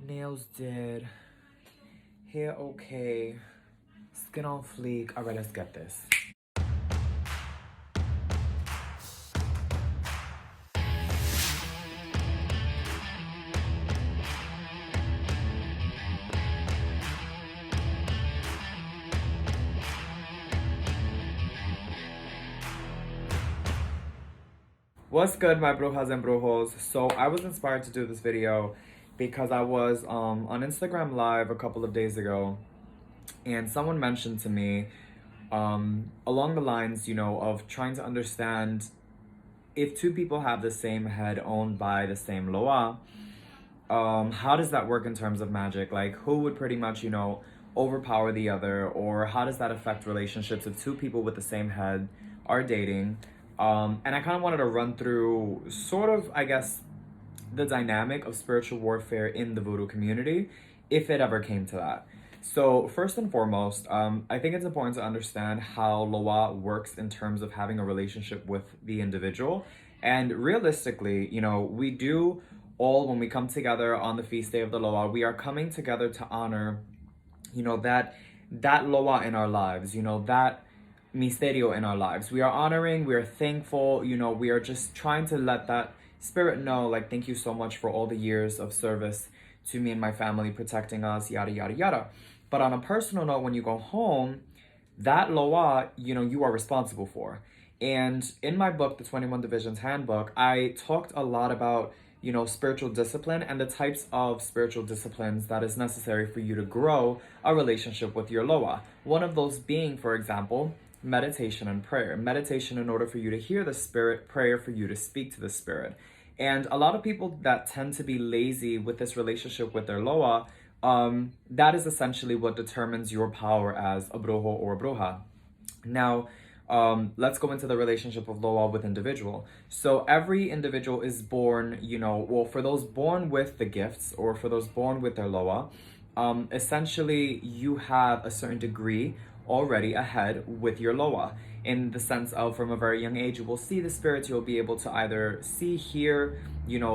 Nails did. Hair okay. Skin on fleek. All right, let's get this. What's good, my brujas and brujos? So I was inspired to do this video because I was on Instagram Live a couple of days ago, and someone mentioned to me along the lines, of trying to understand if two people have the same head owned by the same loa, how does that work in terms of magic? Like, who would pretty much, overpower the other, or how does that affect relationships if two people with the same head are dating? And I kind of wanted to run through sort of, I guess, the dynamic of spiritual warfare in the voodoo community, if it ever came to that. So first and foremost, I think it's important to understand how Loa works in terms of having a relationship with the individual. And realistically, we do all, when we come together on the feast day of the Loa, we are coming together to honor, that Loa in our lives, that misterio in our lives. We are honoring, we are thankful, we are just trying to let that spirit know, like, thank you so much for all the years of service to me and my family, protecting us, yada, yada, yada. But on a personal note, when you go home, that loa, you are responsible for. And in my book, The 21 Divisions Handbook, I talked a lot about, spiritual discipline and the types of spiritual disciplines that is necessary for you to grow a relationship with your loa. One of those being, for example, meditation and prayer. Meditation in order for you to hear the spirit, prayer for you to speak to the spirit. And a lot of people that tend to be lazy with this relationship with their loa, that is essentially what determines your power as a brujo or a bruja. Now, let's go into the relationship of Loa with individual. So every individual is born, for those born with the gifts, or for those born with their Loa, essentially you have a certain degree already ahead with your Loa, in the sense of, from a very young age, you will see the spirits. You'll be able to either see, hear,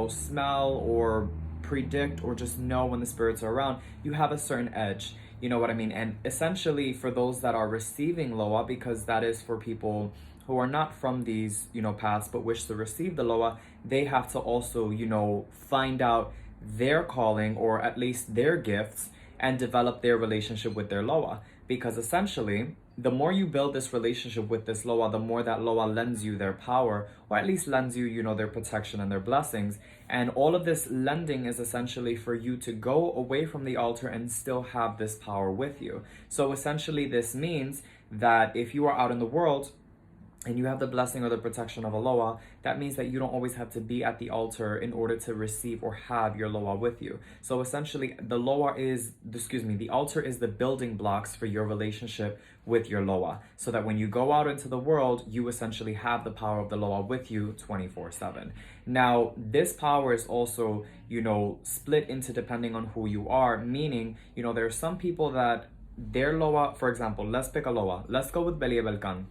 smell, or predict, or just know when the spirits are around. You have a certain edge, you know what I mean? And essentially, for those that are receiving Loa, because that is for people who are not from these, paths, but wish to receive the Loa, they have to also, find out their calling, or at least their gifts, and develop their relationship with their Loa. Because essentially, the more you build this relationship with this Loa, the more that Loa lends you their power, or at least lends you, their protection and their blessings. And all of this lending is essentially for you to go away from the altar and still have this power with you. So essentially, this means that if you are out in the world and you have the blessing or the protection of a Loa, that means that you don't always have to be at the altar in order to receive or have your Loa with you. So essentially, the altar is the building blocks for your relationship with your Loa, so that when you go out into the world, you essentially have the power of the Loa with you 24/7. Now, this power is also, split into depending on who you are, meaning, there are some people that their Loa, for example, let's pick a Loa. Let's go with Belkan.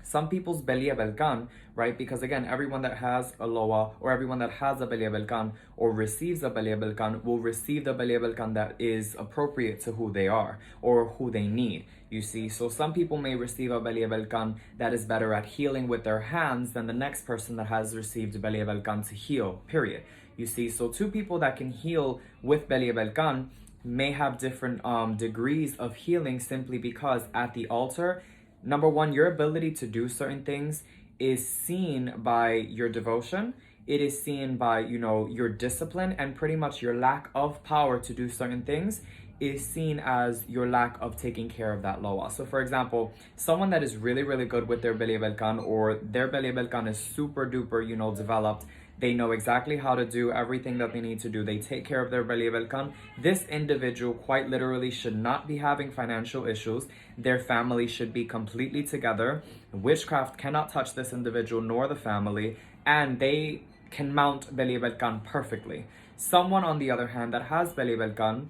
Some people's Belia Belkan, right? Because again, everyone that has a Loa, or everyone that has a Belia Belkan or receives a Belia Belkan, will receive the Belia Belkan that is appropriate to who they are or who they need. You see, so some people may receive a Belia Belkan that is better at healing with their hands than the next person that has received Belia Belkan to heal, period. You see, so two people that can heal with Belia Belkan may have different degrees of healing, simply because at the altar, number one, your ability to do certain things is seen by your devotion. It is seen by, your discipline, and pretty much your lack of power to do certain things is seen as your lack of taking care of that Loa. So for example, someone that is really, really good with their Belia Belkan, or their Belia Belkan is super duper, developed, they know exactly how to do everything that they need to do. They take care of their Belia Belkan. This individual quite literally should not be having financial issues. Their family should be completely together. Witchcraft cannot touch this individual nor the family, and they can mount Belia Belkan perfectly. Someone, on the other hand, that has Belia Belkan,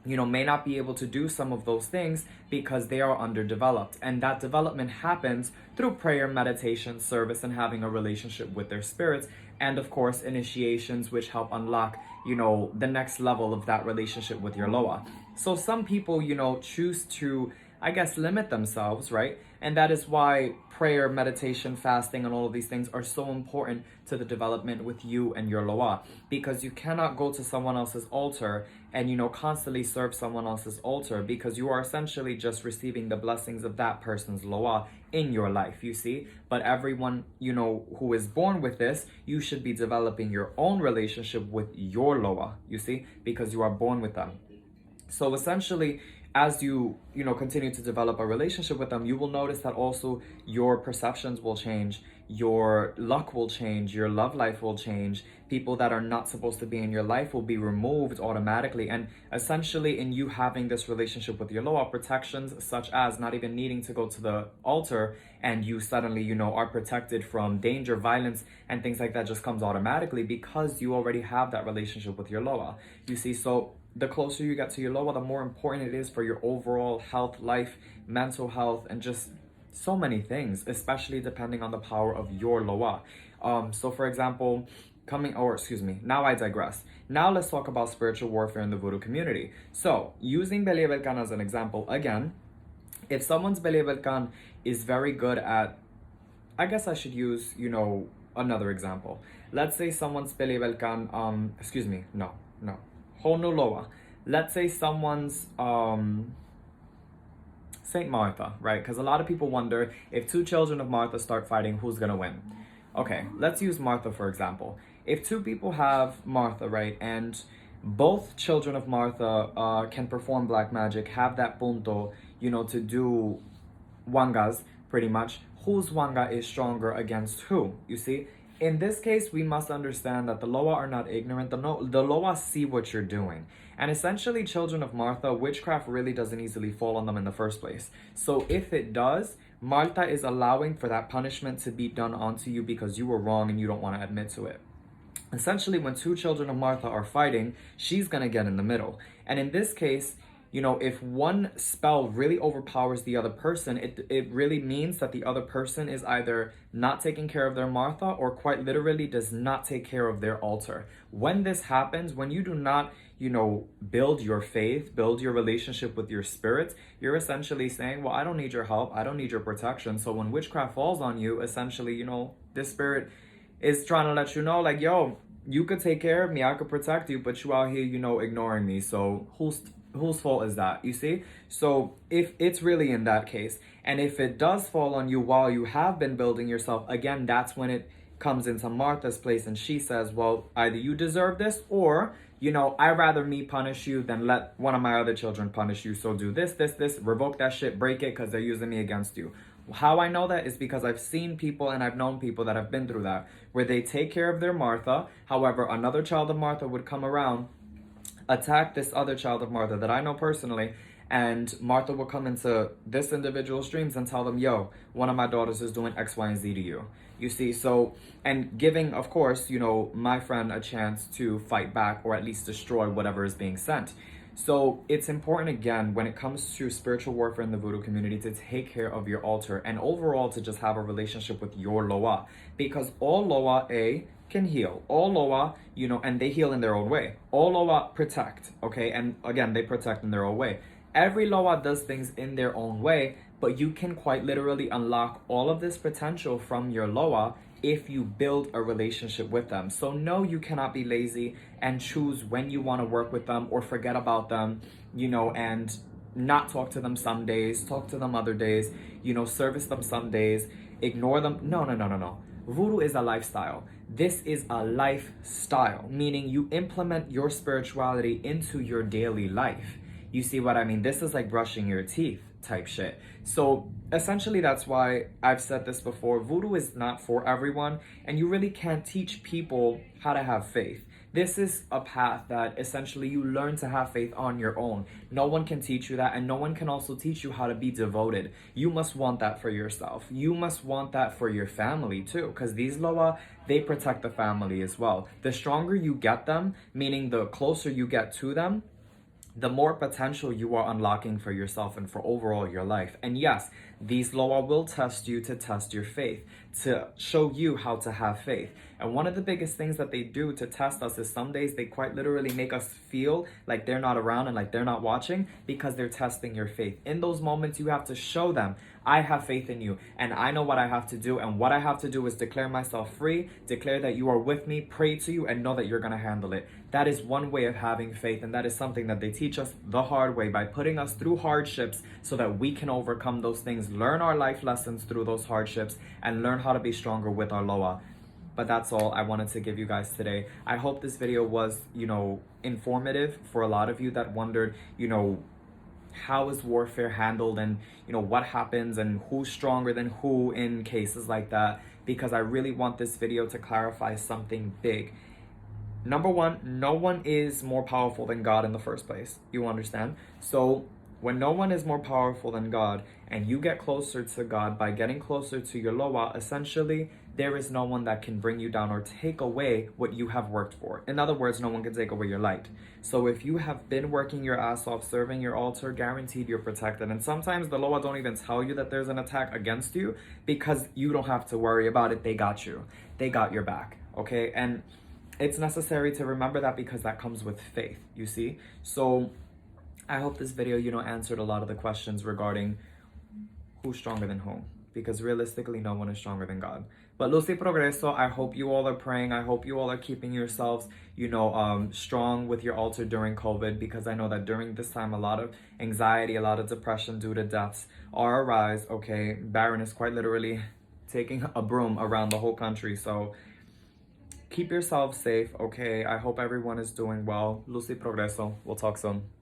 may not be able to do some of those things because they are underdeveloped. And that development happens through prayer, meditation, service, and having a relationship with their spirits. And of course, initiations, which help unlock, the next level of that relationship with your Loa. So some people, choose to, I guess, limit themselves, right? And that is why prayer, meditation, fasting, and all of these things are so important to the development with you and your Loa. Because you cannot go to someone else's altar and, constantly serve someone else's altar, because you are essentially just receiving the blessings of that person's Loa in your life, you see? But everyone, who is born with this, you should be developing your own relationship with your Loa, you see? Because you are born with them. So essentially, as you continue to develop a relationship with them, you will notice that also your perceptions will change, your luck will change, your love life will change. People that are not supposed to be in your life will be removed automatically. And essentially, in you having this relationship with your Loa, protections such as not even needing to go to the altar, and you suddenly are protected from danger, violence, and things like that, just comes automatically because you already have that relationship with your Loa, you see. So the closer you get to your Loa, the more important it is for your overall health, life, mental health, and just so many things, especially depending on the power of your Loa. So for example, now I digress. Now let's talk about spiritual warfare in the Voodoo community. So using Belkan as an example, again, if someone's Belkan is very good at, I guess I should use, another example. Let's say someone's Belkan, Honoloa. Let's say someone's Saint Martha, right? Because a lot of people wonder, if two children of Martha start fighting, who's gonna win? Okay, let's use Martha for example. If two people have Martha, right, and both children of Martha can perform black magic, have that punto, to do wangas, pretty much, whose wanga is stronger against who, you see? In this case, we must understand that the Loa are not ignorant. The Loa see what you're doing. And essentially, children of Martha, witchcraft really doesn't easily fall on them in the first place. So if it does, Martha is allowing for that punishment to be done onto you because you were wrong and you don't want to admit to it. Essentially, when two children of Martha are fighting, she's going to get in the middle. And in this case, if one spell really overpowers the other person, it really means that the other person is either not taking care of their Martha or quite literally does not take care of their altar. When this happens, when you do not, build your faith, build your relationship with your spirit, you're essentially saying, well, I don't need your help, I don't need your protection. So when witchcraft falls on you, essentially, this spirit is trying to let you know, like, yo, you could take care of me, I could protect you, but you out here, ignoring me. So whose fault is that, you see? So if it's really in that case, and if it does fall on you while you have been building yourself, again, that's when it comes into Martha's place and she says, well, either you deserve this or, I'd rather me punish you than let one of my other children punish you. So do this, revoke that shit, break it, because they're using me against you. How I know that is because I've seen people and I've known people that have been through that, where they take care of their Martha. However, another child of Martha would come around, attack this other child of Martha that I know personally, and Martha will come into this individual's dreams and tell them, yo, one of my daughters is doing X, Y, and Z to you. You see, so, and giving, of course, my friend a chance to fight back or at least destroy whatever is being sent. So it's important, again, when it comes to spiritual warfare in the Voodoo community, to take care of your altar and overall to just have a relationship with your Loa, because all Loa, can heal. All Loa, and they heal in their own way. All Loa protect, okay? And again, they protect in their own way. Every Loa does things in their own way, but you can quite literally unlock all of this potential from your Loa if you build a relationship with them. So no, you cannot be lazy and choose when you want to work with them or forget about them, and not talk to them some days, talk to them other days, service them some days, ignore them. No. Voodoo is a lifestyle. This is a lifestyle, meaning you implement your spirituality into your daily life. You see what I mean? This is like brushing your teeth type shit. So essentially, that's why I've said this before. Voodoo is not for everyone, and you really can't teach people how to have faith. This is a path that essentially you learn to have faith on your own. No one can teach you that, and no one can also teach you how to be devoted. You must want that for yourself. You must want that for your family too, because these Loa, they protect the family as well. The stronger you get them, meaning the closer you get to them, the more potential you are unlocking for yourself and for overall your life. And yes, these loa will test you to test your faith, to show you how to have faith. And one of the biggest things that they do to test us is some days they quite literally make us feel like they're not around and like they're not watching, because they're testing your faith. In those moments, you have to show them, I have faith in you and I know what I have to do. And what I have to do is declare myself free, declare that you are with me, pray to you, and know that you're going to handle it. That is one way of having faith. And that is something that they teach us the hard way, by putting us through hardships so that we can overcome those things, learn our life lessons through those hardships, and learn how to be stronger with our loa. But that's all I wanted to give you guys today. I hope this video was, informative for a lot of you that wondered, how is warfare handled, and what happens and who's stronger than who in cases like that, because I really want this video to clarify something big. Number one, no one is more powerful than God in the first place. You understand? So when no one is more powerful than God, and you get closer to God by getting closer to your loa, essentially, there is no one that can bring you down or take away what you have worked for. In other words, no one can take away your light. So if you have been working your ass off, serving your altar, guaranteed you're protected. And sometimes the loa don't even tell you that there's an attack against you, because you don't have to worry about it. They got you. They got your back, okay? And it's necessary to remember that, because that comes with faith, you see? So I hope this video, answered a lot of the questions regarding who's stronger than whom, because realistically, no one is stronger than God. But luz y progreso, I hope you all are praying. I hope you all are keeping yourselves, strong with your altar during COVID, because I know that during this time, a lot of anxiety, a lot of depression due to deaths are arise, okay? Barron is quite literally taking a broom around the whole country. So keep yourself safe, okay? I hope everyone is doing well. Luz y progreso. We'll talk soon.